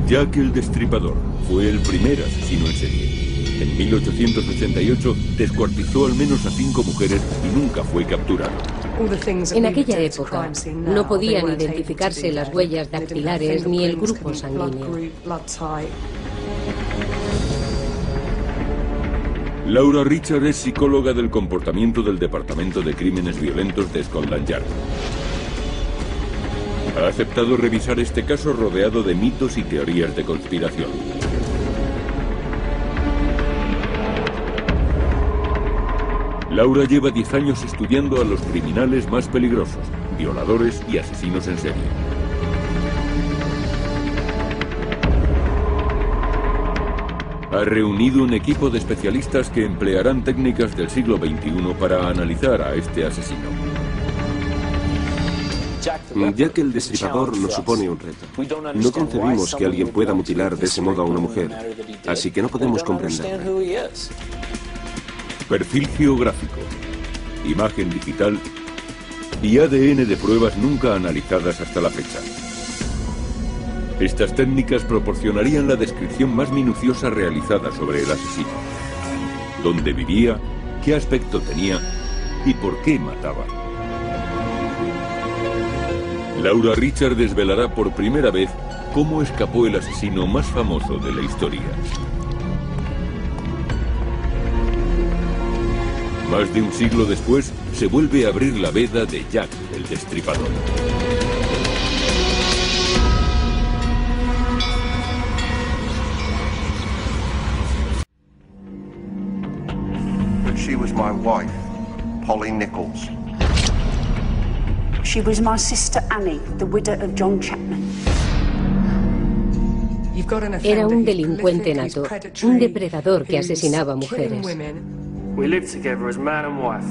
Jack el Destripador fue el primer asesino en serie. En 1888 descuartizó al menos a 5 mujeres y nunca fue capturado. En aquella época no podían identificarse las huellas dactilares ni el grupo sanguíneo. Laura Richard es psicóloga del comportamiento del Departamento de Crímenes Violentos de Scotland Yard. Ha aceptado revisar este caso rodeado de mitos y teorías de conspiración. Laura lleva 10 años estudiando a los criminales más peligrosos, violadores y asesinos en serie. Ha reunido un equipo de especialistas que emplearán técnicas del siglo XXI para analizar a este asesino. Jack el Destripador nos supone un reto. No concebimos que alguien pueda mutilar de ese modo a una mujer, así que no podemos comprenderlo. Perfil geográfico, imagen digital y ADN de pruebas nunca analizadas hasta la fecha. Estas técnicas proporcionarían la descripción más minuciosa realizada sobre el asesino. Dónde vivía, qué aspecto tenía y por qué mataba. Laura Richard desvelará por primera vez cómo escapó el asesino más famoso de la historia. Más de un siglo después, se vuelve a abrir la veda de Jack el Destripador. She was my wife, Polly Nichols. She was my sister Annie, the widow of John Chapman. Era un delincuente nato, un depredador que asesinaba mujeres. We lived together as man and wife.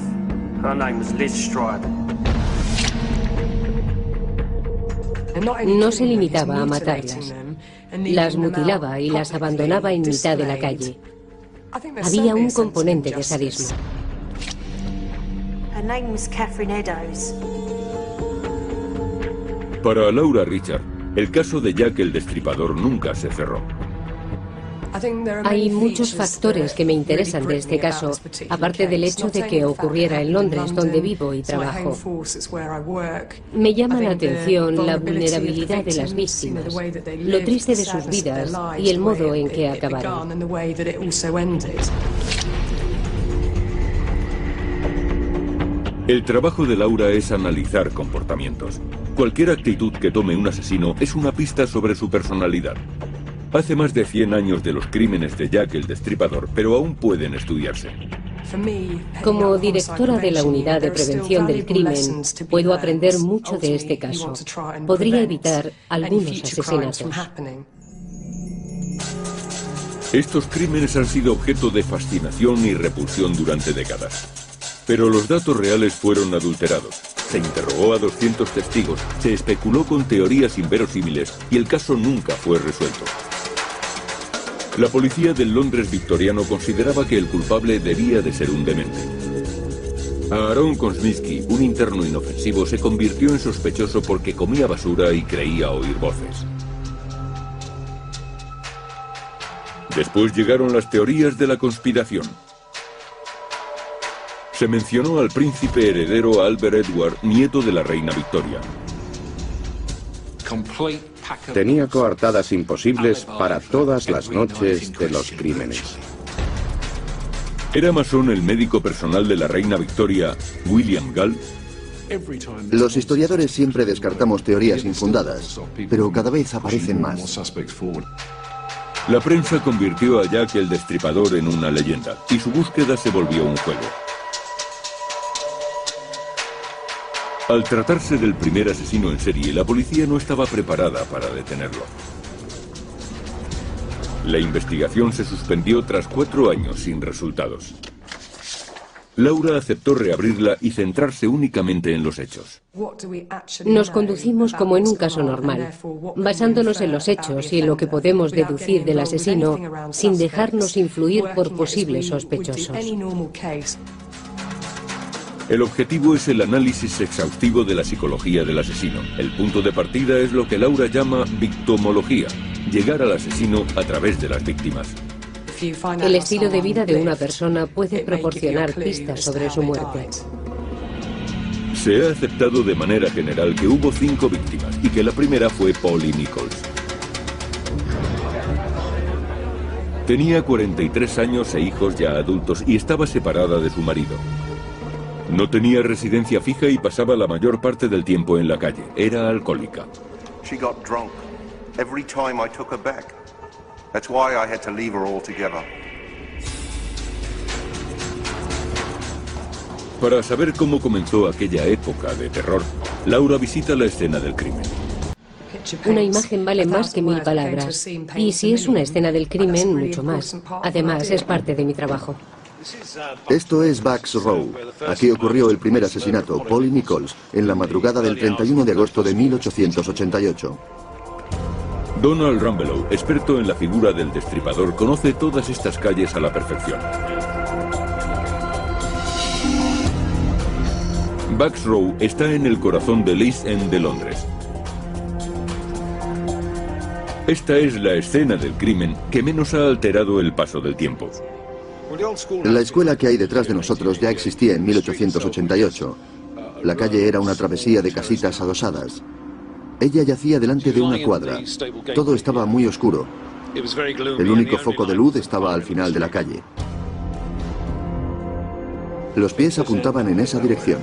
Her name was Liz Strider. No se limitaba a matarlas. Las mutilaba y las abandonaba en mitad de la calle. Había un componente de sadismo. Her name was Catherine Eddowes. Para Laura Richard, el caso de Jack el Destripador nunca se cerró. Hay muchos factores que me interesan de este caso, aparte del hecho de que ocurriera en Londres, donde vivo y trabajo. Me llama la atención la vulnerabilidad de las víctimas, lo triste de sus vidas y el modo en que acabaron. El trabajo de Laura es analizar comportamientos. Cualquier actitud que tome un asesino es una pista sobre su personalidad. Hace más de 100 años de los crímenes de Jack el Destripador, pero aún pueden estudiarse. Como directora de la Unidad de Prevención del Crimen, puedo aprender mucho de este caso. Podría evitar algunos asesinatos. Estos crímenes han sido objeto de fascinación y repulsión durante décadas. Pero los datos reales fueron adulterados. Se interrogó a 200 testigos, se especuló con teorías inverosímiles y el caso nunca fue resuelto. La policía del Londres victoriano consideraba que el culpable debía de ser un demente. Aaron Kosminski, un interno inofensivo, se convirtió en sospechoso porque comía basura y creía oír voces. Después llegaron las teorías de la conspiración. Se mencionó al príncipe heredero Albert Edward, nieto de la reina Victoria. Tenía coartadas imposibles para todas las noches de los crímenes. ¿Era masón el médico personal de la reina Victoria, William Gall? Los historiadores siempre descartamos teorías infundadas, pero cada vez aparecen más. La prensa convirtió a Jack el Destripador en una leyenda, y su búsqueda se volvió un juego. Al tratarse del primer asesino en serie, la policía no estaba preparada para detenerlo. La investigación se suspendió tras 4 años sin resultados. Laura aceptó reabrirla y centrarse únicamente en los hechos. Nos conducimos como en un caso normal, basándonos en los hechos y en lo que podemos deducir del asesino, sin dejarnos influir por posibles sospechosos. El objetivo es el análisis exhaustivo de la psicología del asesino. El punto de partida es lo que Laura llama victimología, llegar al asesino a través de las víctimas. El estilo de vida de una persona puede proporcionar pistas sobre su muerte. Se ha aceptado de manera general que hubo 5 víctimas y que la primera fue Polly Nichols. Tenía 43 años e hijos ya adultos y estaba separada de su marido. No tenía residencia fija y pasaba la mayor parte del tiempo en la calle. Era alcohólica. She got drunk every time I took her back. That's why I had to leave her altogether. Para saber cómo comenzó aquella época de terror, Laura visita la escena del crimen. Una imagen vale más que 1000 palabras. Y si es una escena del crimen, mucho más. Además, es parte de mi trabajo. Esto es Bucks Row. Aquí ocurrió el primer asesinato, Polly Nichols, en la madrugada del 31 de agosto de 1888. Donald Rumbelow, experto en la figura del destripador, conoce todas estas calles a la perfección. Bucks Row está en el corazón del East End de Londres. Esta es la escena del crimen que menos ha alterado el paso del tiempo. La escuela que hay detrás de nosotros ya existía en 1888. La calle era una travesía de casitas adosadas. Ella yacía delante de una cuadra. Todo estaba muy oscuro. El único foco de luz estaba al final de la calle. Los pies apuntaban en esa dirección.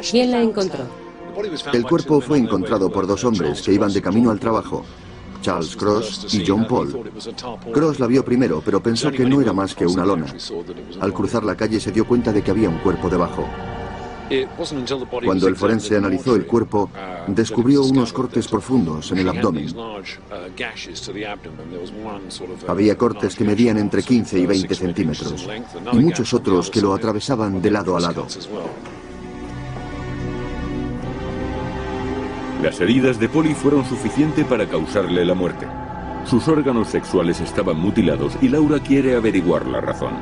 ¿Quién la encontró? El cuerpo fue encontrado por 2 hombres que iban de camino al trabajo, Charles Cross y John Paul. Cross la vio primero, pero pensó que no era más que una lona. Al cruzar la calle se dio cuenta de que había un cuerpo debajo. Cuando el forense analizó el cuerpo, descubrió unos cortes profundos en el abdomen. Había cortes que medían entre 15 y 20 centímetros, y muchos otros que lo atravesaban de lado a lado. Las heridas de Polly fueron suficientes para causarle la muerte. Sus órganos sexuales estaban mutilados y Laura quiere averiguar la razón.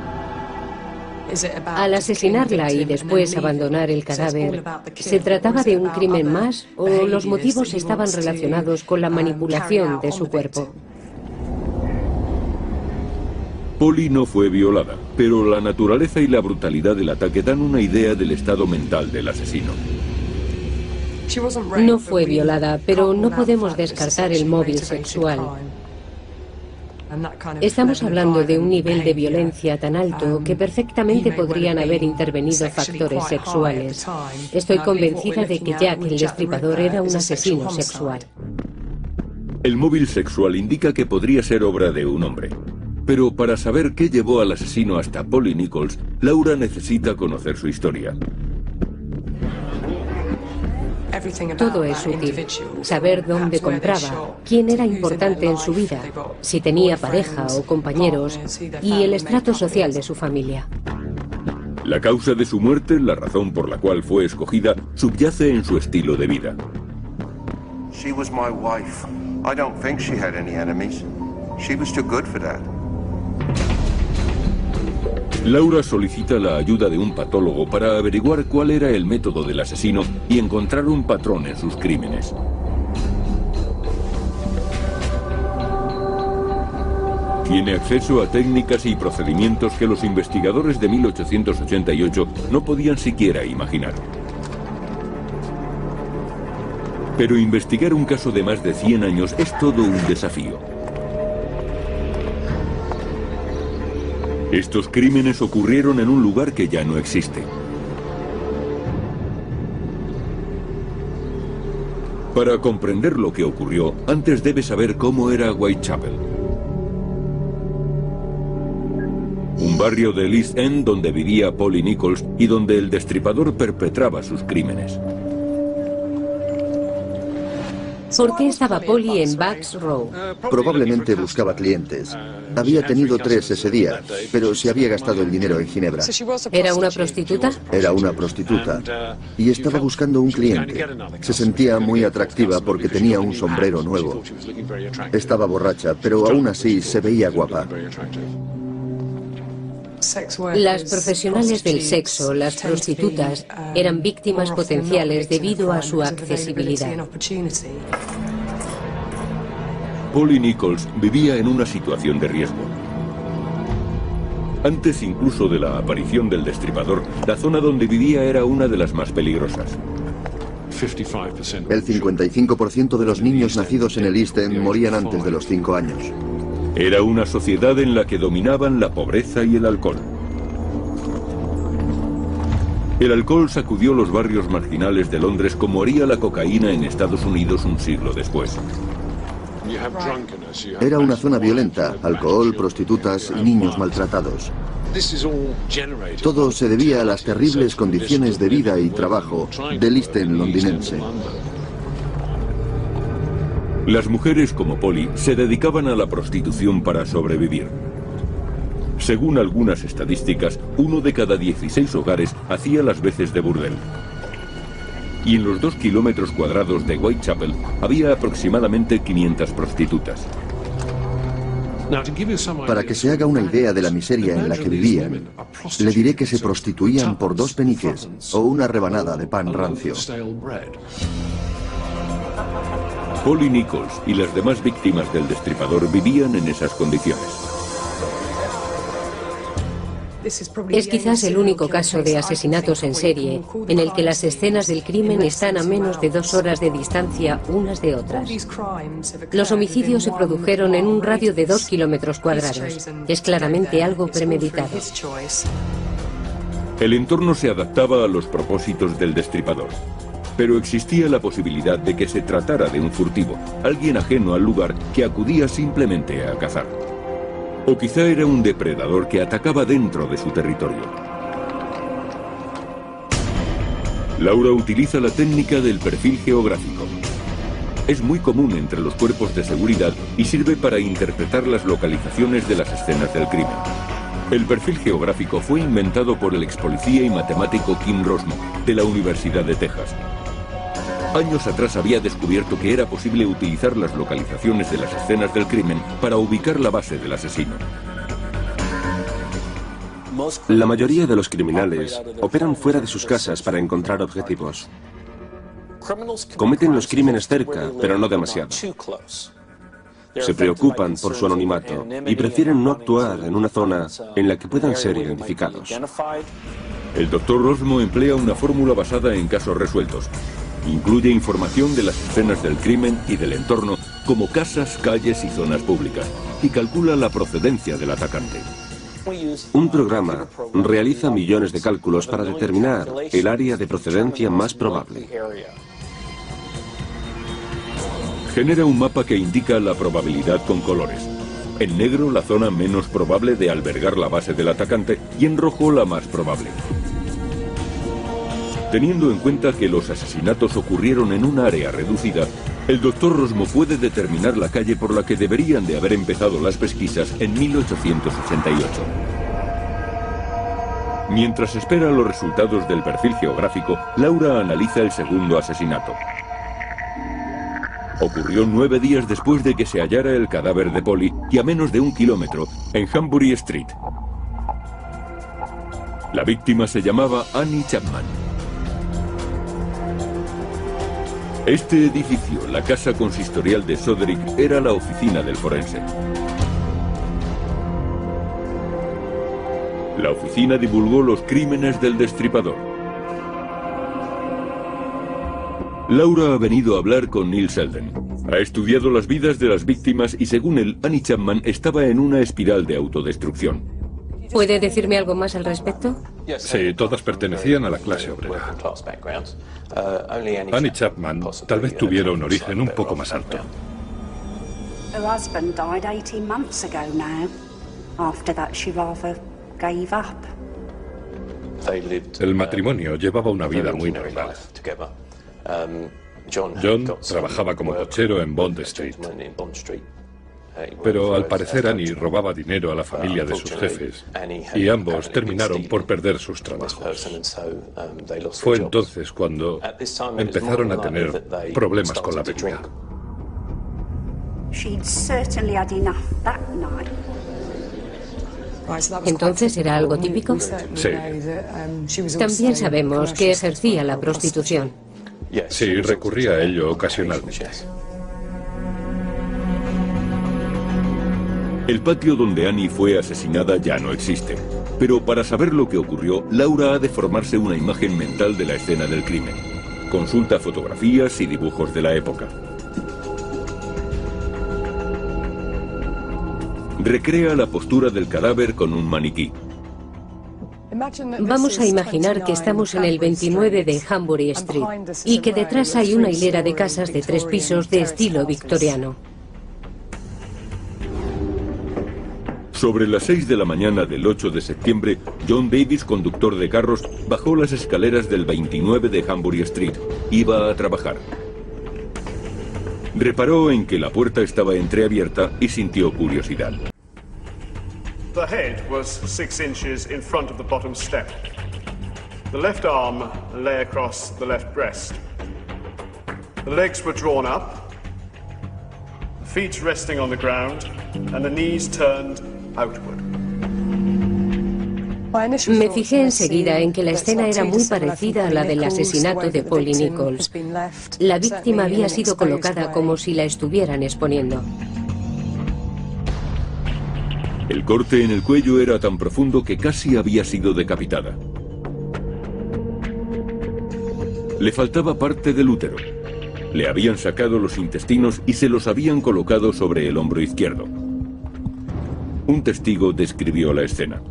Al asesinarla y después abandonar el cadáver, ¿se trataba de un crimen más o los motivos estaban relacionados con la manipulación de su cuerpo? Polly no fue violada, pero la naturaleza y la brutalidad del ataque dan una idea del estado mental del asesino. No fue violada, pero no podemos descartar el móvil sexual. Estamos hablando de un nivel de violencia tan alto que perfectamente podrían haber intervenido factores sexuales. Estoy convencida de que Jack el Destripador era un asesino sexual. El móvil sexual indica que podría ser obra de un hombre. Pero para saber qué llevó al asesino hasta Polly Nichols, Laura necesita conocer su historia. Todo es útil. Saber dónde compraba, quién era importante en su vida, si tenía pareja o compañeros y el estrato social de su familia. La causa de su muerte, la razón por la cual fue escogida, subyace en su estilo de vida. She was my wife. I don't think she had any enemies. She was too good for that. Laura solicita la ayuda de un patólogo para averiguar cuál era el método del asesino y encontrar un patrón en sus crímenes. Tiene acceso a técnicas y procedimientos que los investigadores de 1888 no podían siquiera imaginar. Pero investigar un caso de más de 100 años es todo un desafío. Estos crímenes ocurrieron en un lugar que ya no existe. Para comprender lo que ocurrió, antes debe saber cómo era Whitechapel. Un barrio del East End donde vivía Polly Nichols y donde el destripador perpetraba sus crímenes. ¿Por qué estaba Polly en Bucks Row? Probablemente buscaba clientes. Había tenido 3 ese día, pero se había gastado el dinero en Ginebra. ¿Era una prostituta? Era una prostituta y estaba buscando un cliente. Se sentía muy atractiva porque tenía un sombrero nuevo. Estaba borracha, pero aún así se veía guapa. Las profesionales del sexo, las prostitutas, eran víctimas potenciales debido a su accesibilidad. Polly Nichols vivía en una situación de riesgo. Antes incluso de la aparición del destripador, la zona donde vivía era una de las más peligrosas. El 55% de los niños nacidos en el East End morían antes de los 5 años. Era una sociedad en la que dominaban la pobreza y el alcohol. El alcohol sacudió los barrios marginales de Londres como haría la cocaína en Estados Unidos un siglo después. Era una zona violenta, alcohol, prostitutas y niños maltratados. Todo se debía a las terribles condiciones de vida y trabajo del East End londinense. Las mujeres como Polly se dedicaban a la prostitución para sobrevivir. Según algunas estadísticas, 1 de cada 16 hogares hacía las veces de burdel. Y en los 2 kilómetros cuadrados de Whitechapel había aproximadamente 500 prostitutas. Para que se haga una idea de la miseria en la que vivían, le diré que se prostituían por 2 peniques o una rebanada de pan rancio. Polly Nichols y las demás víctimas del destripador vivían en esas condiciones. Es quizás el único caso de asesinatos en serie en el que las escenas del crimen están a menos de 2 horas de distancia unas de otras. Los homicidios se produjeron en un radio de 2 kilómetros cuadrados. Es claramente algo premeditado. El entorno se adaptaba a los propósitos del destripador, pero existía la posibilidad de que se tratara de un furtivo, alguien ajeno al lugar que acudía simplemente a cazar. O quizá era un depredador que atacaba dentro de su territorio. Laura utiliza la técnica del perfil geográfico. Es muy común entre los cuerpos de seguridad y sirve para interpretar las localizaciones de las escenas del crimen. El perfil geográfico fue inventado por el ex policía y matemático Kim Rosmo, de la Universidad de Texas. Años atrás había descubierto que era posible utilizar las localizaciones de las escenas del crimen para ubicar la base del asesino. La mayoría de los criminales operan fuera de sus casas para encontrar objetivos. Cometen los crímenes cerca, pero no demasiado. Se preocupan por su anonimato y prefieren no actuar en una zona en la que puedan ser identificados. El Dr. Rosmo emplea una fórmula basada en casos resueltos. Incluye información de las escenas del crimen y del entorno, como casas, calles y zonas públicas, y calcula la procedencia del atacante. Un programa realiza millones de cálculos para determinar el área de procedencia más probable. Genera un mapa que indica la probabilidad con colores. En negro, la zona menos probable de albergar la base del atacante, y en rojo, la más probable. Teniendo en cuenta que los asesinatos ocurrieron en un área reducida, el Dr. Rosmo puede determinar la calle por la que deberían de haber empezado las pesquisas en 1888. Mientras espera los resultados del perfil geográfico, Laura analiza el segundo asesinato. Ocurrió 9 días después de que se hallara el cadáver de Polly y a menos de 1 kilómetro, en Hanbury Street. La víctima se llamaba Annie Chapman. Este edificio, la casa consistorial de Soderick, era la oficina del forense. La oficina divulgó los crímenes del destripador. Laura ha venido a hablar con Neil Selden. Ha estudiado las vidas de las víctimas y según él, Annie Chapman estaba en una espiral de autodestrucción. ¿Puede decirme algo más al respecto? Sí, todas pertenecían a la clase obrera. Annie Chapman tal vez tuviera un origen un poco más alto. Her husband died 18 months ago now. After that she rather gave up. El matrimonio llevaba una vida muy normal. John trabajaba como cochero en Bond Street. Pero al parecer Annie robaba dinero a la familia de sus jefes y ambos terminaron por perder sus trabajos. Fue entonces cuando empezaron a tener problemas con la bebida. ¿Entonces era algo típico? Sí. También sabemos que ejercía la prostitución. Sí, recurría a ello ocasionalmente. El patio donde Annie fue asesinada ya no existe. Pero para saber lo que ocurrió, Laura ha de formarse una imagen mental de la escena del crimen. Consulta fotografías y dibujos de la época. Recrea la postura del cadáver con un maniquí. Vamos a imaginar que estamos en el 29 de Hambury Street y que detrás hay una hilera de casas de 3 pisos de estilo victoriano. Sobre las 6 de la mañana del 8 de septiembre, John Davis, conductor de carros, bajó las escaleras del 29 de Hambury Street. Iba a trabajar. Reparó en que la puerta estaba entreabierta y sintió curiosidad. The head was 6 inches in front of the bottom step. The left arm lay across the left breast. The legs were drawn up, the feet resting on the ground, and the knees turned outward. Me fijé enseguida en que la escena era muy parecida a la del asesinato de Polly Nichols. La víctima había sido colocada como si la estuvieran exponiendo. El corte en el cuello era tan profundo que casi había sido decapitada. Le faltaba parte del útero. Le habían sacado los intestinos y se los habían colocado sobre el hombro izquierdo. Un testigo describió la escena.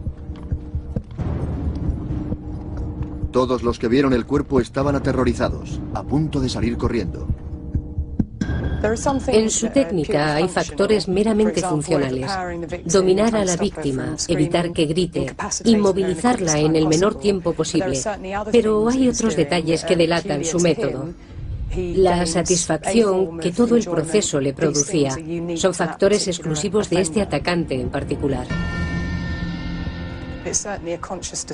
Todos los que vieron el cuerpo estaban aterrorizados, a punto de salir corriendo. En su técnica hay factores meramente funcionales. Dominar a la víctima, evitar que grite, inmovilizarla en el menor tiempo posible. Pero hay otros detalles que delatan su método. La satisfacción que todo el proceso le producía son factores exclusivos de este atacante en particular.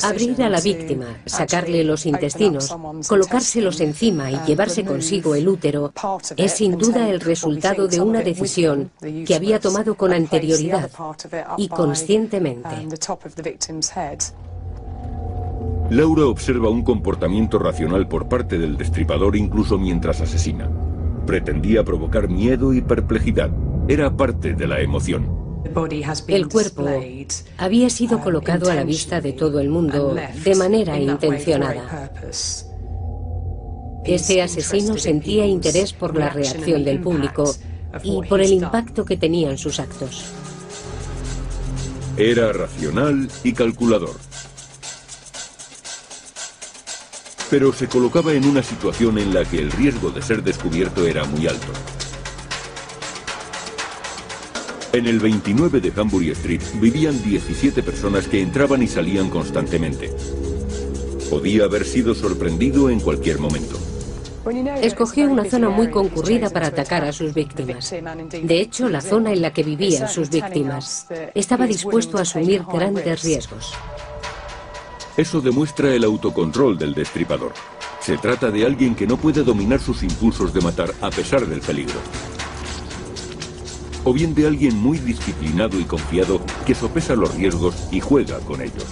Abrir a la víctima, sacarle los intestinos, colocárselos encima y llevarse consigo el útero es sin duda el resultado de una decisión que había tomado con anterioridad y conscientemente. Laura observa un comportamiento racional por parte del destripador incluso mientras asesina. Pretendía provocar miedo y perplejidad. Era parte de la emoción. El cuerpo había sido colocado a la vista de todo el mundo de manera intencionada. Este asesino sentía interés por la reacción del público y por el impacto que tenían sus actos. Era racional y calculador. Pero se colocaba en una situación en la que el riesgo de ser descubierto era muy alto. En el 29 de Hambury Street vivían 17 personas que entraban y salían constantemente. Podía haber sido sorprendido en cualquier momento. Escogió una zona muy concurrida para atacar a sus víctimas. De hecho, la zona en la que vivían sus víctimas. Estaba dispuesto a asumir grandes riesgos. Eso demuestra el autocontrol del destripador. Se trata de alguien que no puede dominar sus impulsos de matar a pesar del peligro. O bien de alguien muy disciplinado y confiado que sopesa los riesgos y juega con ellos.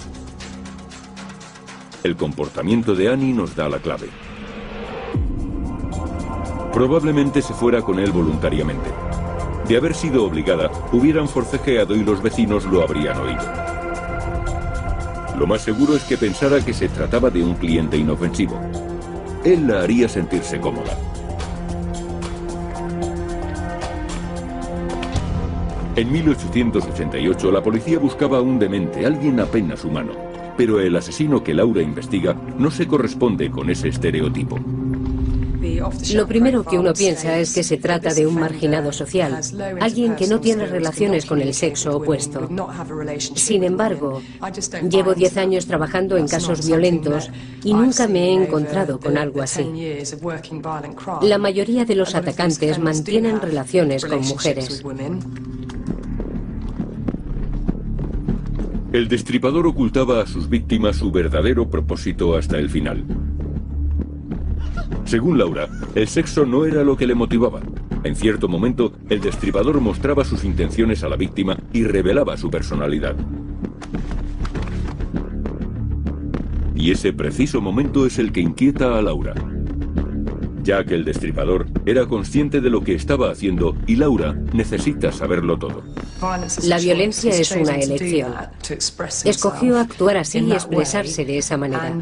El comportamiento de Annie nos da la clave. Probablemente se fuera con él voluntariamente. De haber sido obligada, hubieran forcejeado y los vecinos lo habrían oído. Lo más seguro es que pensara que se trataba de un cliente inofensivo. Él la haría sentirse cómoda. En 1888 la policía buscaba a un demente, alguien apenas humano. Pero el asesino que Laura investiga no se corresponde con ese estereotipo. Lo primero que uno piensa es que se trata de un marginado social, alguien que no tiene relaciones con el sexo opuesto. Sin embargo, llevo 10 años trabajando en casos violentos y nunca me he encontrado con algo así. La mayoría de los atacantes mantienen relaciones con mujeres. El destripador ocultaba a sus víctimas su verdadero propósito hasta el final. Según Laura, el sexo no era lo que le motivaba. En cierto momento, el destripador mostraba sus intenciones a la víctima y revelaba su personalidad. Y ese preciso momento es el que inquieta a Laura. Jack el Destripador era consciente de lo que estaba haciendo y Laura necesita saberlo todo. La violencia es una elección. Escogió actuar así y expresarse de esa manera.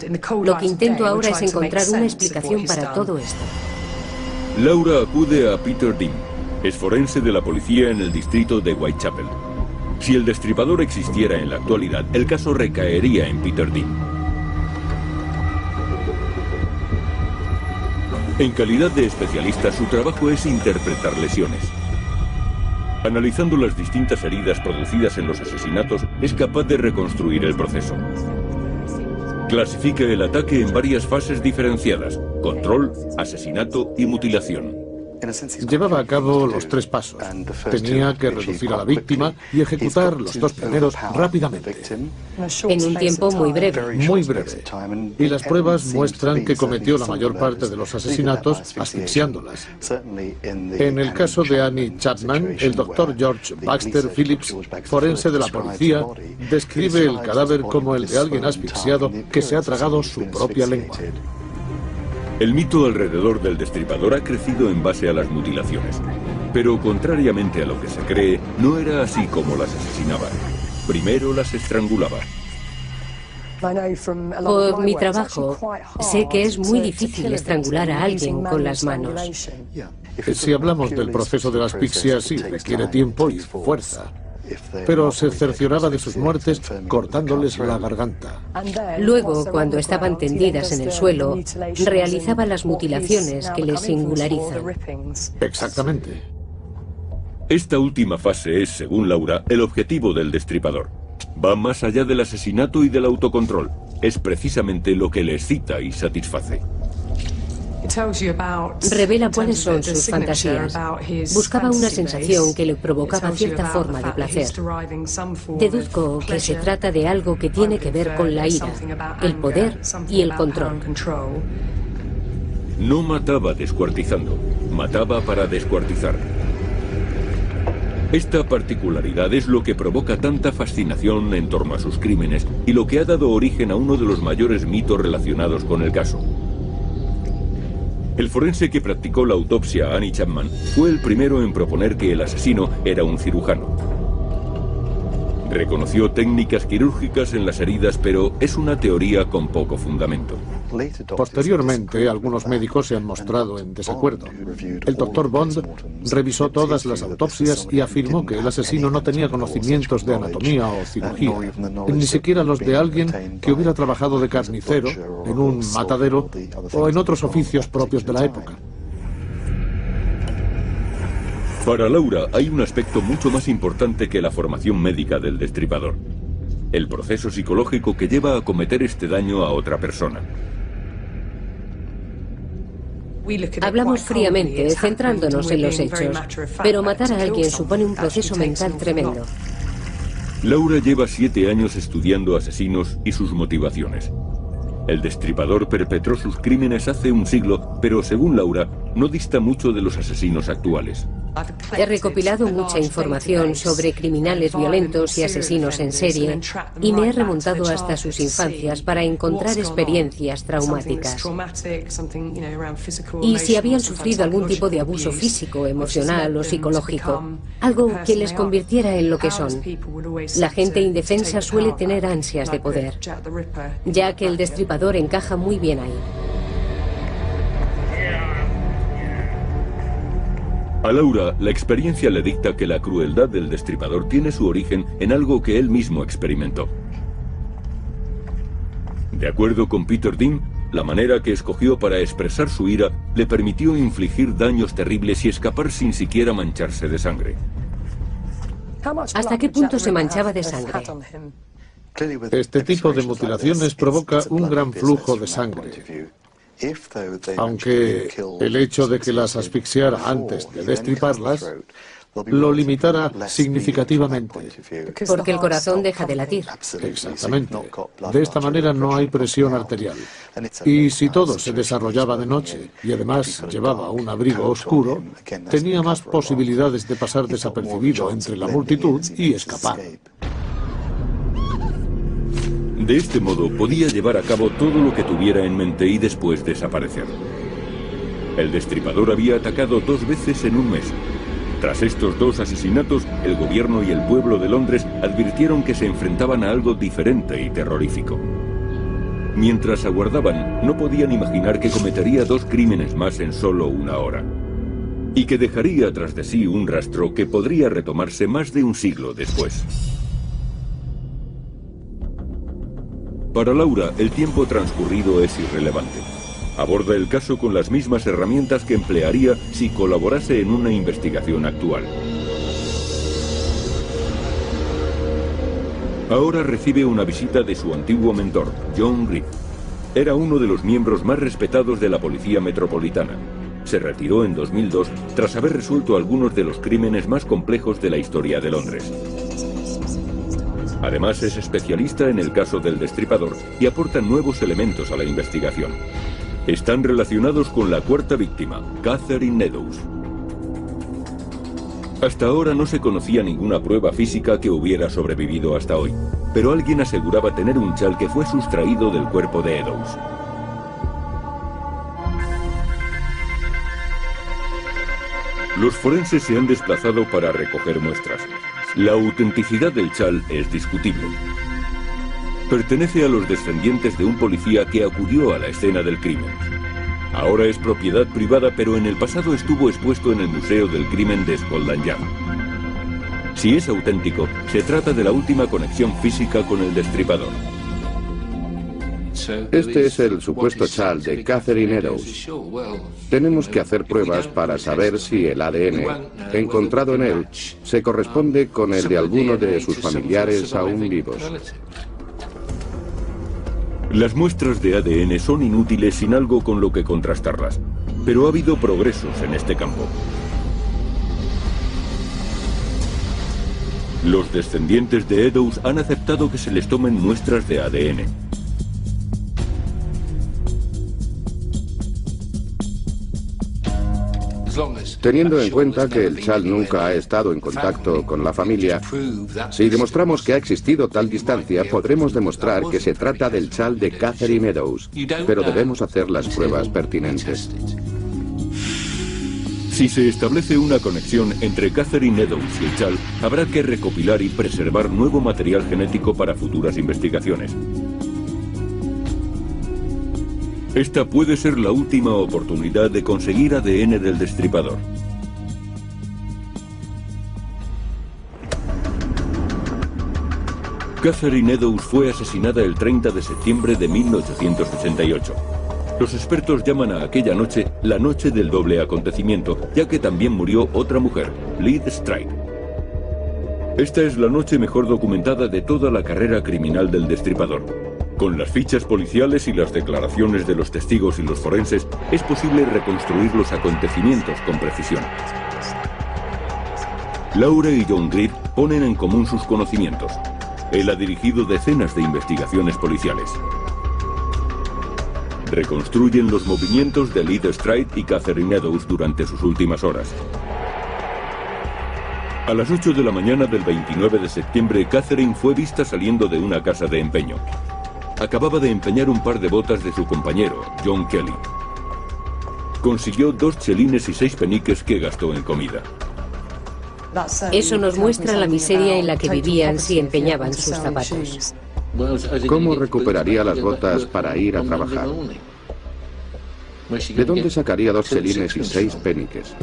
Lo que intento ahora es encontrar una explicación para todo esto. Laura acude a Peter Dean. Es forense de la policía en el distrito de Whitechapel. Si el Destripador existiera en la actualidad, el caso recaería en Peter Dean. En calidad de especialista, su trabajo es interpretar lesiones. Analizando las distintas heridas producidas en los asesinatos, es capaz de reconstruir el proceso. Clasifica el ataque en varias fases diferenciadas: control, asesinato y mutilación. Llevaba a cabo los 3 pasos. Tenía que reducir a la víctima y ejecutar los 2 primeros rápidamente. En un tiempo muy breve. Muy breve. Y las pruebas muestran que cometió la mayor parte de los asesinatos asfixiándolas. En el caso de Annie Chapman, el doctor George Baxter Phillips, forense de la policía, describe el cadáver como el de alguien asfixiado que se ha tragado su propia lengua. El mito alrededor del Destripador ha crecido en base a las mutilaciones. Pero contrariamente a lo que se cree, no era así como las asesinaba. Primero las estrangulaba. Por mi trabajo, sé que es muy difícil estrangular a alguien con las manos. Si hablamos del proceso de la asfixia, sí, requiere tiempo y fuerza. Pero se cercioraba de sus muertes cortándoles la garganta. Luego, cuando estaban tendidas en el suelo, realizaba las mutilaciones que les singularizan. Exactamente. Esta última fase es, según Laura, el objetivo del Destripador. Va más allá del asesinato y del autocontrol. Es precisamente lo que le excita y satisface. Revela cuáles son sus fantasías. Buscaba una sensación que le provocaba cierta forma de placer. Deduzco que se trata de algo que tiene que ver con la ira, el poder y el control. No mataba descuartizando, mataba para descuartizar. Esta particularidad es lo que provoca tanta fascinación en torno a sus crímenes y lo que ha dado origen a uno de los mayores mitos relacionados con el caso. El forense que practicó la autopsia a Annie Chapman fue el primero en proponer que el asesino era un cirujano. Reconoció técnicas quirúrgicas en las heridas, pero es una teoría con poco fundamento. Posteriormente, algunos médicos se han mostrado en desacuerdo. El doctor Bond revisó todas las autopsias y afirmó que el asesino no tenía conocimientos de anatomía o cirugía, ni siquiera los de alguien que hubiera trabajado de carnicero, en un matadero o en otros oficios propios de la época. Para Laura hay un aspecto mucho más importante que la formación médica del Destripador: el proceso psicológico que lleva a cometer este daño a otra persona. Hablamos fríamente, centrándonos en los hechos, pero matar a alguien supone un proceso mental tremendo. Laura lleva 7 años estudiando asesinos y sus motivaciones. El Destripador perpetró sus crímenes hace un siglo, pero según Laura, no dista mucho de los asesinos actuales. He recopilado mucha información sobre criminales violentos y asesinos en serie y me he remontado hasta sus infancias para encontrar experiencias traumáticas. Y si habían sufrido algún tipo de abuso físico, emocional o psicológico, algo que les convirtiera en lo que son. La gente indefensa suele tener ansias de poder, ya que el Destripador encaja muy bien ahí. A Laura, la experiencia le dicta que la crueldad del Destripador tiene su origen en algo que él mismo experimentó. De acuerdo con Peter Dean, la manera que escogió para expresar su ira le permitió infligir daños terribles y escapar sin siquiera mancharse de sangre. ¿Hasta qué punto se manchaba de sangre? Este tipo de mutilaciones provoca un gran flujo de sangre. Aunque el hecho de que las asfixiara antes de destriparlas lo limitara significativamente. Porque el corazón deja de latir. Exactamente. De esta manera no hay presión arterial. Y si todo se desarrollaba de noche y además llevaba un abrigo oscuro, tenía más posibilidades de pasar desapercibido entre la multitud y escapar. De este modo podía llevar a cabo todo lo que tuviera en mente y después desaparecer. El Destripador había atacado 2 veces en un mes. Tras estos 2 asesinatos, el gobierno y el pueblo de Londres advirtieron que se enfrentaban a algo diferente y terrorífico. Mientras aguardaban, no podían imaginar que cometería 2 crímenes más en solo 1 hora. Y que dejaría tras de sí un rastro que podría retomarse más de un siglo después. Para Laura, el tiempo transcurrido es irrelevante. Aborda el caso con las mismas herramientas que emplearía si colaborase en una investigación actual. Ahora recibe una visita de su antiguo mentor, John Greaves. Era uno de los miembros más respetados de la Policía Metropolitana. Se retiró en 2002 tras haber resuelto algunos de los crímenes más complejos de la historia de Londres. Además, es especialista en el caso del Destripador y aporta nuevos elementos a la investigación. Están relacionados con la 4ª víctima, Catherine Eddowes. Hasta ahora no se conocía ninguna prueba física que hubiera sobrevivido hasta hoy, pero alguien aseguraba tener un chal que fue sustraído del cuerpo de Eddowes. Los forenses se han desplazado para recoger muestras. La autenticidad del chal es discutible. Pertenece a los descendientes de un policía que acudió a la escena del crimen. Ahora es propiedad privada, pero en el pasado estuvo expuesto en el Museo del Crimen de Scotland Yard. Si es auténtico, se trata de la última conexión física con el Destripador. Este es el supuesto chal de Catherine Eddowes. Tenemos que hacer pruebas para saber si el ADN encontrado en él se corresponde con el de alguno de sus familiares aún vivos. Las muestras de ADN son inútiles sin algo con lo que contrastarlas, pero ha habido progresos en este campo. Los descendientes de Eddowes han aceptado que se les tomen muestras de ADN. Teniendo en cuenta que el chal nunca ha estado en contacto con la familia, si demostramos que ha existido tal distancia, podremos demostrar que se trata del chal de Catherine Eddowes, pero debemos hacer las pruebas pertinentes. Si se establece una conexión entre Catherine Eddowes y el chal, habrá que recopilar y preservar nuevo material genético para futuras investigaciones. Esta puede ser la última oportunidad de conseguir ADN del Destripador. Catherine Eddowes fue asesinada el 30 de septiembre de 1888. Los expertos llaman a aquella noche la noche del doble acontecimiento, ya que también murió otra mujer, Liz Stride. Esta es la noche mejor documentada de toda la carrera criminal del Destripador. Con las fichas policiales y las declaraciones de los testigos y los forenses, es posible reconstruir los acontecimientos con precisión. Laura y John Greaves ponen en común sus conocimientos. Él ha dirigido decenas de investigaciones policiales. Reconstruyen los movimientos de Liz Stride y Catherine Eddowes durante sus últimas horas. A las 8 de la mañana del 29 de septiembre, Catherine fue vista saliendo de una casa de empeño. Acababa de empeñar un par de botas de su compañero, John Kelly. Consiguió 2 chelines y 6 peniques que gastó en comida. Eso nos muestra la miseria en la que vivían si empeñaban sus zapatos. ¿Cómo recuperaría las botas para ir a trabajar? ¿De dónde sacaría 2 chelines y 6 peniques?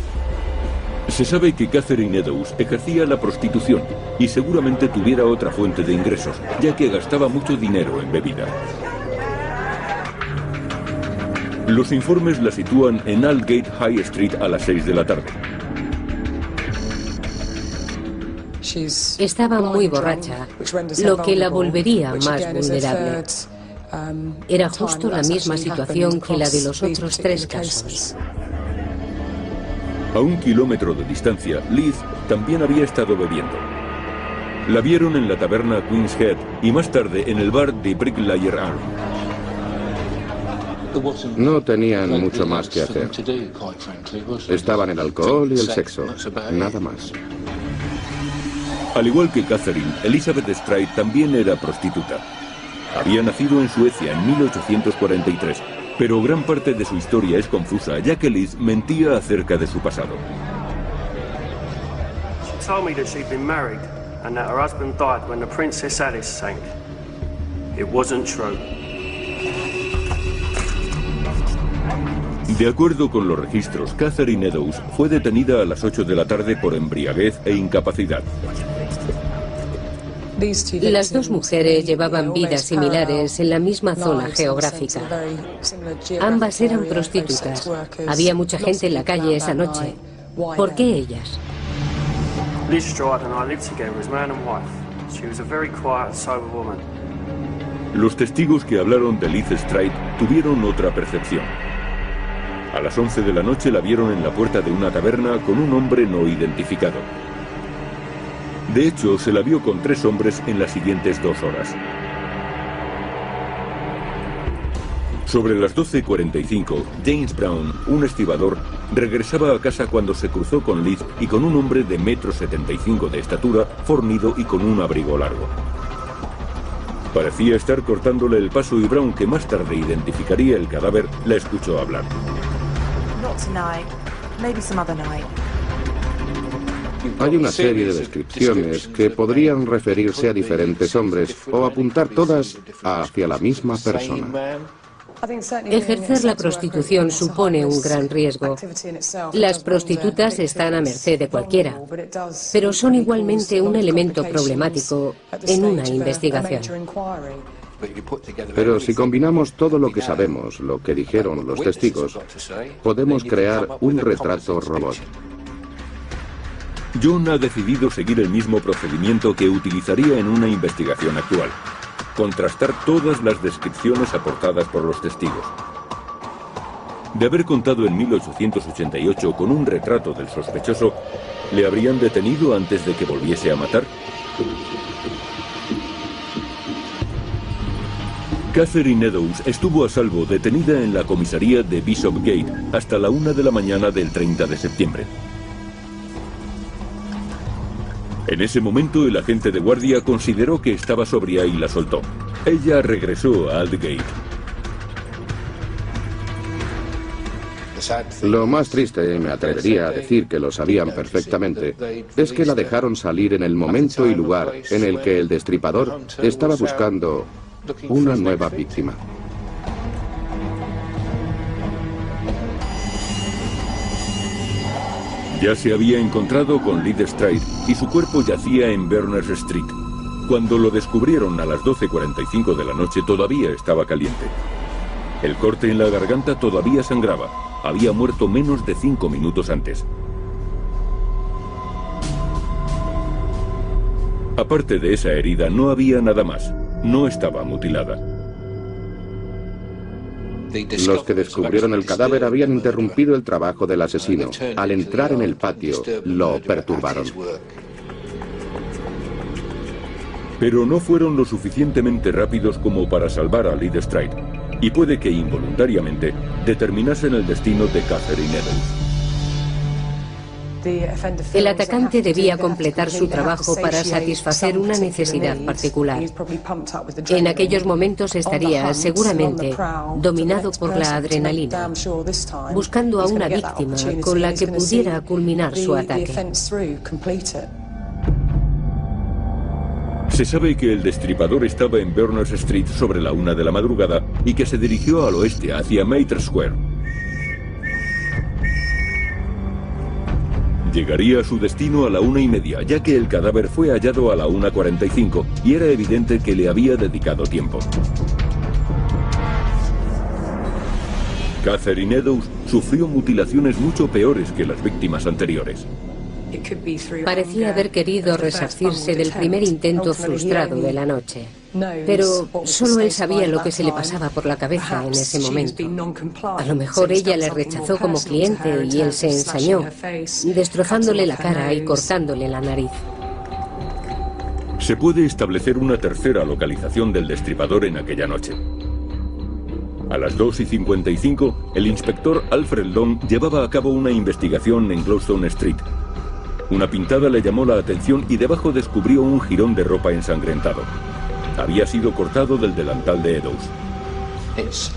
Se sabe que Catherine Eddowes ejercía la prostitución y seguramente tuviera otra fuente de ingresos, ya que gastaba mucho dinero en bebida. Los informes la sitúan en Aldgate High Street a las 6 de la tarde. Estaba muy borracha, lo que la volvería más vulnerable. Era justo la misma situación que la de los otros 3 casos. A 1 kilómetro de distancia, Liz también había estado bebiendo. La vieron en la taberna Queen's Head y más tarde en el bar de Bricklayer Arm. No tenían mucho más que hacer. Estaban el alcohol y el sexo, nada más. Al igual que Catherine, Elizabeth Stride también era prostituta. Había nacido en Suecia en 1843, pero gran parte de su historia es confusa, ya que Liz mentía acerca de su pasado. She told me that she'd been married and that her husband died when the Princess Alice sank. It wasn't true. De acuerdo con los registros, Catherine Eddowes fue detenida a las 8 de la tarde por embriaguez e incapacidad. Las dos mujeres llevaban vidas similares en la misma zona geográfica. Ambas eran prostitutas. Había mucha gente en la calle esa noche. ¿Por qué ellas? Liz Stride and I lived together as man and wife. She was a very quiet, sober woman. Los testigos que hablaron de Liz Stride tuvieron otra percepción. A las 11 de la noche la vieron en la puerta de una taberna con un hombre no identificado. De hecho, se la vio con 3 hombres en las siguientes 2 horas. Sobre las 12:45, James Brown, un estibador, regresaba a casa cuando se cruzó con Liz y con un hombre de 1,75 m de estatura, fornido y con un abrigo largo. Parecía estar cortándole el paso y Brown, que más tarde identificaría el cadáver, la escuchó hablar. Hay una serie de descripciones que podrían referirse a diferentes hombres o apuntar todas hacia la misma persona. Ejercer la prostitución supone un gran riesgo. Las prostitutas están a merced de cualquiera, pero son igualmente un elemento problemático en una investigación. Pero si combinamos todo lo que sabemos, lo que dijeron los testigos, podemos crear un retrato robot. John ha decidido seguir el mismo procedimiento que utilizaría en una investigación actual: contrastar todas las descripciones aportadas por los testigos. De haber contado en 1888 con un retrato del sospechoso, ¿le habrían detenido antes de que volviese a matar? Catherine Eddowes estuvo a salvo, detenida en la comisaría de Bishopgate hasta la 1 de la mañana del 30 de septiembre. En ese momento, el agente de guardia consideró que estaba sobria y la soltó. Ella regresó a Aldgate. Lo más triste, me atrevería a decir que lo sabían perfectamente, es que la dejaron salir en el momento y lugar en el que el destripador estaba buscando una nueva víctima. Ya se había encontrado con Liz Stride y su cuerpo yacía en Berners Street. Cuando lo descubrieron a las 12:45 de la noche, todavía estaba caliente. El corte en la garganta todavía sangraba. Había muerto menos de 5 minutos antes. Aparte de esa herida, no había nada más. No estaba mutilada. Los que descubrieron el cadáver habían interrumpido el trabajo del asesino. Al entrar en el patio, lo perturbaron. Pero no fueron lo suficientemente rápidos como para salvar a Liz Stride, y puede que involuntariamente determinasen el destino de Catherine Eddowes. El atacante debía completar su trabajo para satisfacer una necesidad particular. En aquellos momentos estaría, seguramente, dominado por la adrenalina, buscando a una víctima con la que pudiera culminar su ataque. Se sabe que el destripador estaba en Berners Street sobre la 1 de la madrugada y que se dirigió al oeste hacia Mitre Square. Llegaría a su destino a la 1:30, ya que el cadáver fue hallado a la 1:45 y era evidente que le había dedicado tiempo. Catherine Eddowes sufrió mutilaciones mucho peores que las víctimas anteriores. Parecía haber querido resarcirse del primer intento frustrado de la noche. Pero solo él sabía lo que se le pasaba por la cabeza en ese momento. A lo mejor ella le rechazó como cliente y él se ensañó, destrozándole la cara y cortándole la nariz. Se puede establecer una tercera localización del destripador en aquella noche. A las 2:55, el inspector Alfred Long llevaba a cabo una investigación en Gloucester Street. Una pintada le llamó la atención y debajo descubrió un jirón de ropa ensangrentado. Había sido cortado del delantal de Eddowes.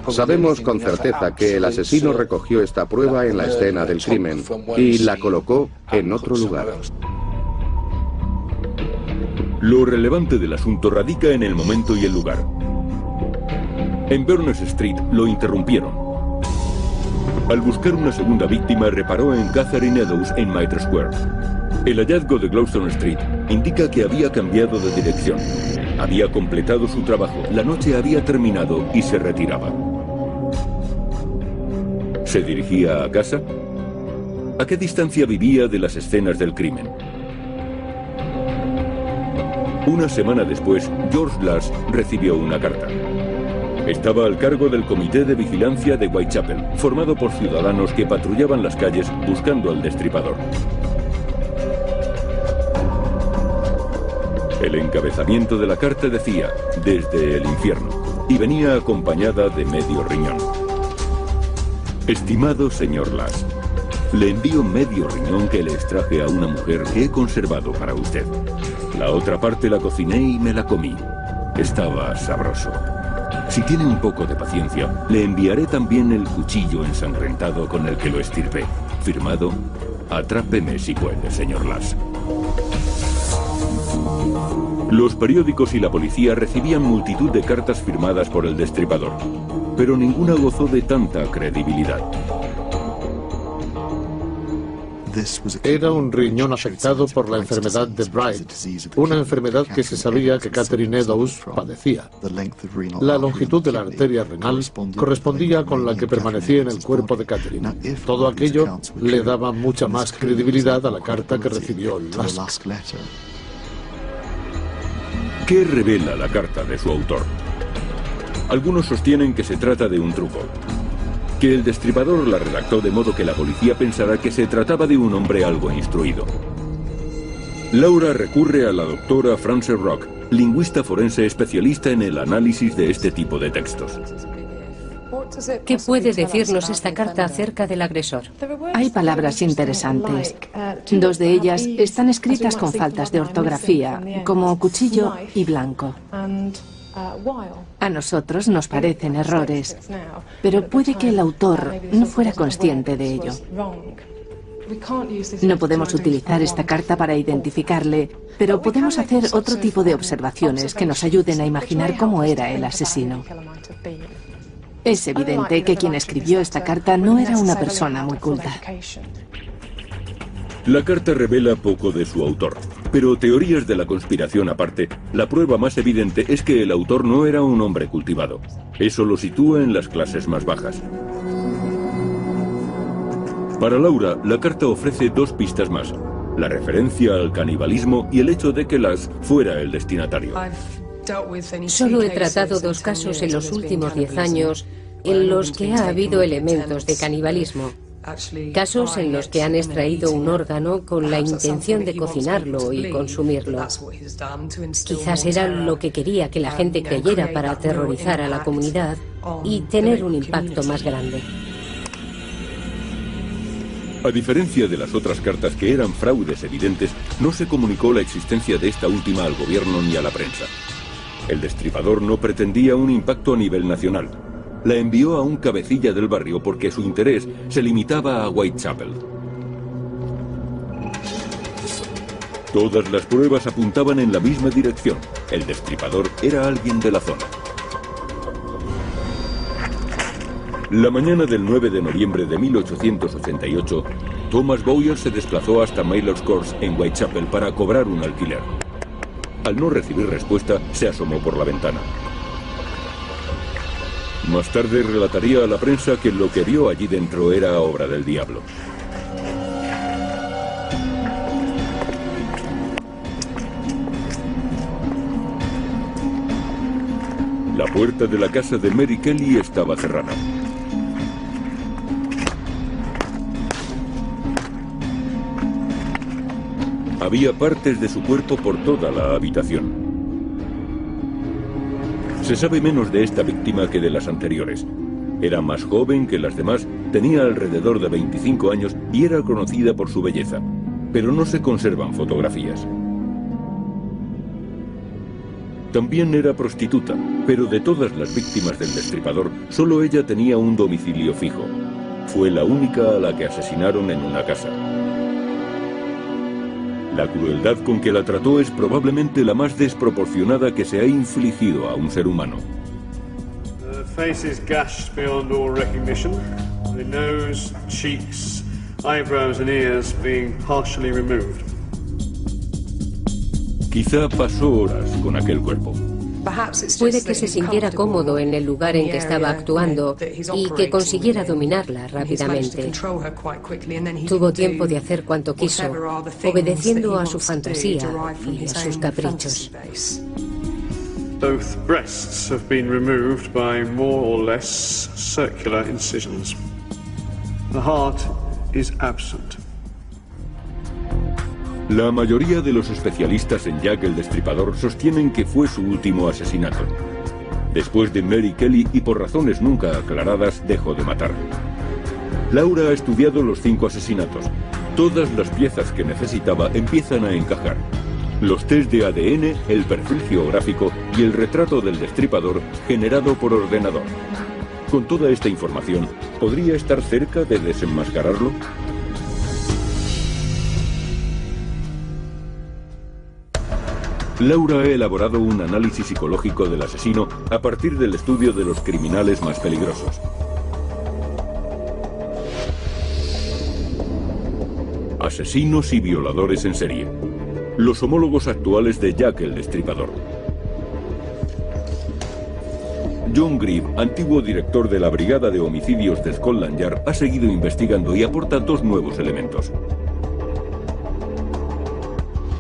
Sabemos con certeza que el asesino recogió esta prueba en la escena del crimen y la colocó en otro lugar. Lo relevante del asunto radica en el momento y el lugar. En Berners Street lo interrumpieron. Al buscar una segunda víctima, reparó en Catherine Eddowes en Mitre Square. El hallazgo de Gloucester Street indica que había cambiado de dirección. Había completado su trabajo, la noche había terminado y se retiraba. ¿Se dirigía a casa? ¿A qué distancia vivía de las escenas del crimen? Una semana después, George Lass recibió una carta. Estaba al cargo del Comité de Vigilancia de Whitechapel, formado por ciudadanos que patrullaban las calles buscando al destripador. El encabezamiento de la carta decía, desde el infierno, y venía acompañada de medio riñón. Estimado señor Lass, le envío medio riñón que le extraje a una mujer que he conservado para usted. La otra parte la cociné y me la comí. Estaba sabroso. Si tiene un poco de paciencia, le enviaré también el cuchillo ensangrentado con el que lo estirpé. Firmado, atrápeme si puede, señor Lass. Los periódicos y la policía recibían multitud de cartas firmadas por el destripador, pero ninguna gozó de tanta credibilidad. Era un riñón afectado por la enfermedad de Bright, una enfermedad que se sabía que Catherine Eddowes padecía. La longitud de la arteria renal correspondía con la que permanecía en el cuerpo de Catherine. Todo aquello le daba mucha más credibilidad a la carta que recibió Lass. ¿Qué revela la carta de su autor? Algunos sostienen que se trata de un truco, que el destripador la redactó de modo que la policía pensara que se trataba de un hombre algo instruido. Laura recurre a la doctora Frances Rock, lingüista forense especialista en el análisis de este tipo de textos. ¿Qué puede decirnos esta carta acerca del agresor? Hay palabras interesantes. Dos de ellas están escritas con faltas de ortografía, como cuchillo y blanco. A nosotros nos parecen errores, pero puede que el autor no fuera consciente de ello. No podemos utilizar esta carta para identificarle, pero podemos hacer otro tipo de observaciones que nos ayuden a imaginar cómo era el asesino. Es evidente que quien escribió esta carta no era una persona muy culta. La carta revela poco de su autor, pero teorías de la conspiración aparte, la prueba más evidente es que el autor no era un hombre cultivado. Eso lo sitúa en las clases más bajas. Para Laura, la carta ofrece dos pistas más: la referencia al canibalismo y el hecho de que Lass fuera el destinatario. Solo he tratado dos casos en los últimos 10 años en los que ha habido elementos de canibalismo. Casos en los que han extraído un órgano con la intención de cocinarlo y consumirlo. Quizás era lo que quería que la gente creyera para aterrorizar a la comunidad y tener un impacto más grande. A diferencia de las otras cartas que eran fraudes evidentes, no se comunicó la existencia de esta última al gobierno ni a la prensa. El destripador no pretendía un impacto a nivel nacional. La envió a un cabecilla del barrio porque su interés se limitaba a Whitechapel. Todas las pruebas apuntaban en la misma dirección. El destripador era alguien de la zona. La mañana del 9 de noviembre de 1888, Thomas Bowyer se desplazó hasta Maylor's Court en Whitechapel para cobrar un alquiler. Al no recibir respuesta, se asomó por la ventana. Más tarde relataría a la prensa que lo que vio allí dentro era obra del diablo. La puerta de la casa de Mary Kelly estaba cerrada. Había partes de su cuerpo por toda la habitación. Se sabe menos de esta víctima que de las anteriores. Era más joven que las demás, tenía alrededor de 25 años y era conocida por su belleza, pero no se conservan fotografías. También era prostituta, pero de todas las víctimas del destripador, solo ella tenía un domicilio fijo. Fue la única a la que asesinaron en una casa. La crueldad con que la trató es probablemente la más desproporcionada que se ha infligido a un ser humano. The face is gashed beyond all recognition. The nose, cheeks, eyebrows and ears being partially removed. Quizá pasó horas con aquel cuerpo. Puede que se sintiera cómodo en el lugar en que estaba actuando y que consiguiera dominarla rápidamente. Tuvo tiempo de hacer cuanto quiso, obedeciendo a su fantasía y a sus caprichos. Both breasts have been removed by more or less circular incisions. The heart is absent. La mayoría de los especialistas en Jack el Destripador sostienen que fue su último asesinato. Después de Mary Kelly y por razones nunca aclaradas, dejó de matar. Laura ha estudiado los 5 asesinatos. Todas las piezas que necesitaba empiezan a encajar. Los test de ADN, el perfil geográfico y el retrato del destripador generado por ordenador. Con toda esta información, ¿podría estar cerca de desenmascararlo? Laura ha elaborado un análisis psicológico del asesino a partir del estudio de los criminales más peligrosos. Asesinos y violadores en serie. Los homólogos actuales de Jack el Destripador. John Grieve, antiguo director de la Brigada de Homicidios de Scotland Yard, ha seguido investigando y aporta 2 nuevos elementos.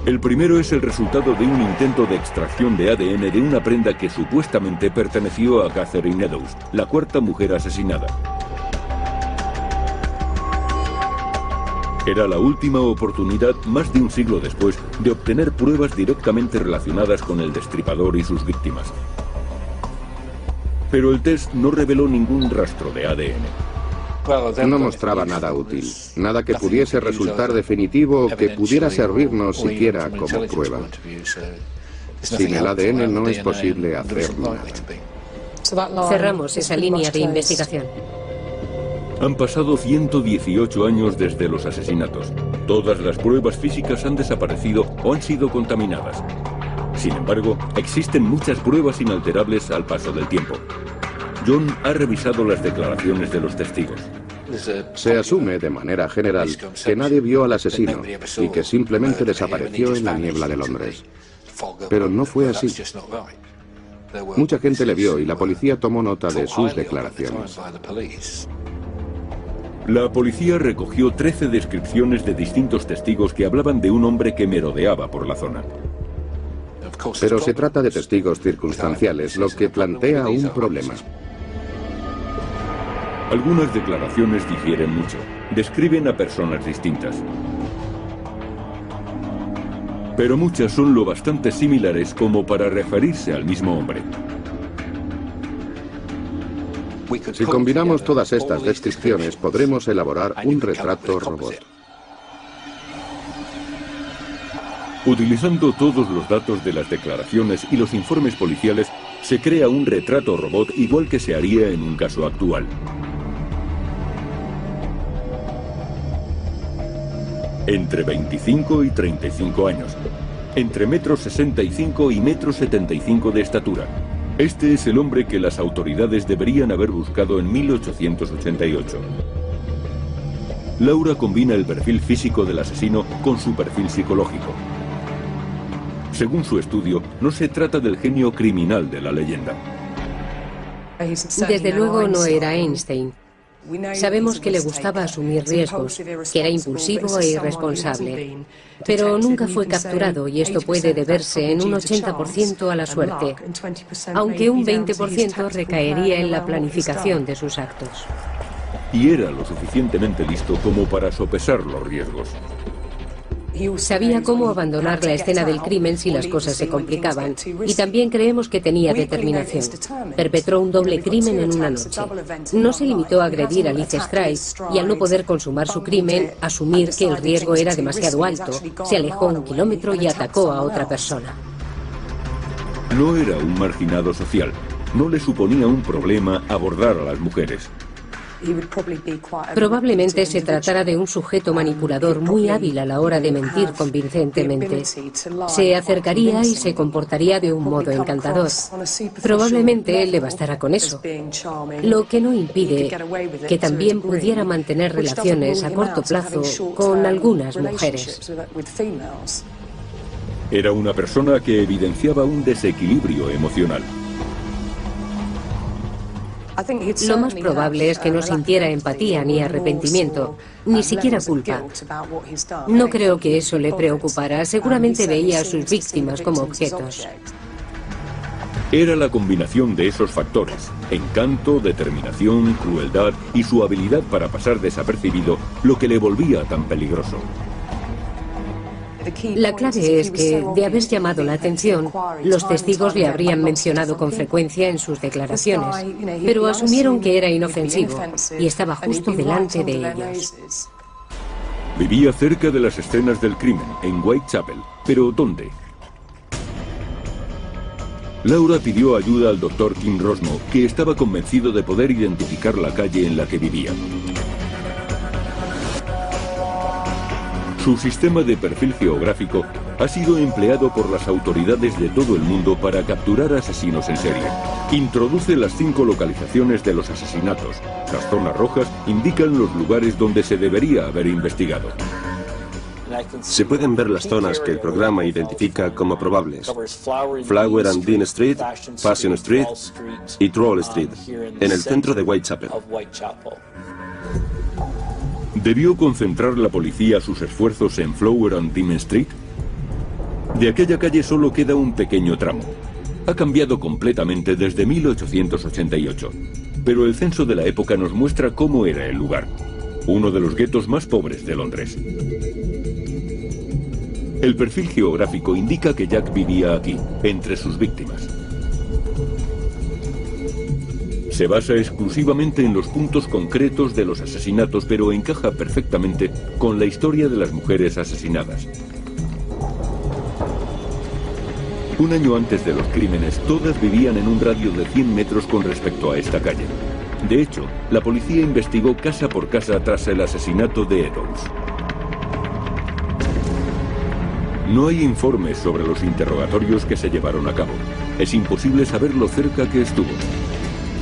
El primero es el resultado de un intento de extracción de ADN de una prenda que supuestamente perteneció a Catherine Eddowes, la 4ª mujer asesinada. Era la última oportunidad, más de un siglo después, de obtener pruebas directamente relacionadas con el destripador y sus víctimas. Pero el test no reveló ningún rastro de ADN. No mostraba nada útil, nada que pudiese resultar definitivo o que pudiera servirnos siquiera como prueba. Sin el ADN no es posible hacer nada. Cerramos esa línea de investigación. Han pasado 118 años desde los asesinatos. Todas las pruebas físicas han desaparecido o han sido contaminadas. Sin embargo, existen muchas pruebas inalterables al paso del tiempo. John ha revisado las declaraciones de los testigos. Se asume de manera general que nadie vio al asesino y que simplemente desapareció en la niebla de Londres. Pero no fue así. Mucha gente le vio y la policía tomó nota de sus declaraciones. La policía recogió 13 descripciones de distintos testigos que hablaban de un hombre que merodeaba por la zona. Pero se trata de testigos circunstanciales, lo que plantea un problema. Algunas declaraciones difieren mucho. Describen a personas distintas. Pero muchas son lo bastante similares como para referirse al mismo hombre. Si combinamos todas estas descripciones, podremos elaborar un retrato robot. Utilizando todos los datos de las declaraciones y los informes policiales, se crea un retrato robot igual que se haría en un caso actual. Entre 25 y 35 años. Entre 1,65 m y 1,75 m de estatura. Este es el hombre que las autoridades deberían haber buscado en 1888. Laura combina el perfil físico del asesino con su perfil psicológico. Según su estudio, no se trata del genio criminal de la leyenda. Desde luego no era Einstein. Sabemos que le gustaba asumir riesgos, que era impulsivo e irresponsable, pero nunca fue capturado y esto puede deberse en un 80% a la suerte, aunque un 20% recaería en la planificación de sus actos. Y era lo suficientemente listo como para sopesar los riesgos. Sabía cómo abandonar la escena del crimen si las cosas se complicaban, y también creemos que tenía determinación. Perpetró un doble crimen en una noche. No se limitó a agredir a Liz Stripe y al no poder consumar su crimen, asumir que el riesgo era demasiado alto, se alejó 1 kilómetro y atacó a otra persona. No era un marginado social. No le suponía un problema abordar a las mujeres. Probablemente se tratara de un sujeto manipulador muy hábil a la hora de mentir convincentemente. Se acercaría y se comportaría de un modo encantador. Probablemente le bastara con eso, lo que no impide que también pudiera mantener relaciones a corto plazo con algunas mujeres. Era una persona que evidenciaba un desequilibrio emocional. Lo más probable es que no sintiera empatía ni arrepentimiento, ni siquiera culpa. No creo que eso le preocupara. Seguramente veía a sus víctimas como objetos. Era la combinación de esos factores: encanto, determinación, crueldad y su habilidad para pasar desapercibido, lo que le volvía tan peligroso. La clave es que, de haber llamado la atención, los testigos le habrían mencionado con frecuencia en sus declaraciones, pero asumieron que era inofensivo y estaba justo delante de ellos. Vivía cerca de las escenas del crimen, en Whitechapel. ¿Pero dónde? Laura pidió ayuda al Dr. Kim Rosmo, que estaba convencido de poder identificar la calle en la que vivía. Su sistema de perfil geográfico ha sido empleado por las autoridades de todo el mundo para capturar asesinos en serie. Introduce las 5 localizaciones de los asesinatos. Las zonas rojas indican los lugares donde se debería haber investigado. Se pueden ver las zonas que el programa identifica como probables: Flower and Dean Street, Fashion Street y Troll Street, en el centro de Whitechapel. ¿Debió concentrar la policía sus esfuerzos en Flower and Dean Street? De aquella calle solo queda un pequeño tramo. Ha cambiado completamente desde 1888, pero el censo de la época nos muestra cómo era el lugar: uno de los guetos más pobres de Londres. El perfil geográfico indica que Jack vivía aquí, entre sus víctimas. Se basa exclusivamente en los puntos concretos de los asesinatos, pero encaja perfectamente con la historia de las mujeres asesinadas. Un año antes de los crímenes, todas vivían en un radio de 100 metros con respecto a esta calle. De hecho, la policía investigó casa por casa tras el asesinato de Eddowes. No hay informes sobre los interrogatorios que se llevaron a cabo. Es imposible saber lo cerca que estuvo.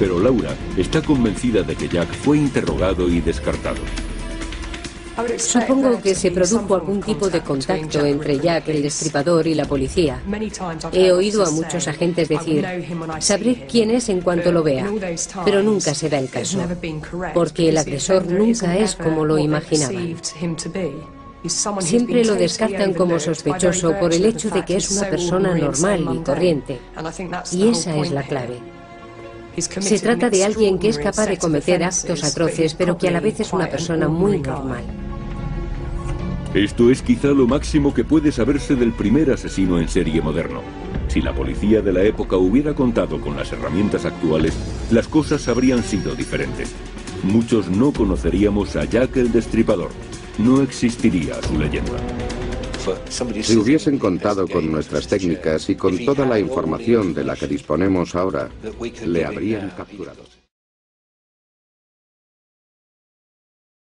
Pero Laura está convencida de que Jack fue interrogado y descartado. Supongo que se produjo algún tipo de contacto entre Jack el Destripador y la policía. He oído a muchos agentes decir: sabré quién es en cuanto lo vea, pero nunca se da el caso, porque el agresor nunca es como lo imaginaba. Siempre lo descartan como sospechoso por el hecho de que es una persona normal y corriente, y esa es la clave. Se trata de alguien que es capaz de cometer actos atroces, pero que a la vez es una persona muy normal. Esto es quizá lo máximo que puede saberse del primer asesino en serie moderno. Si la policía de la época hubiera contado con las herramientas actuales, las cosas habrían sido diferentes. Muchos no conoceríamos a Jack el Destripador. No existiría su leyenda. Si hubiesen contado con nuestras técnicas y con toda la información de la que disponemos ahora, le habrían capturado.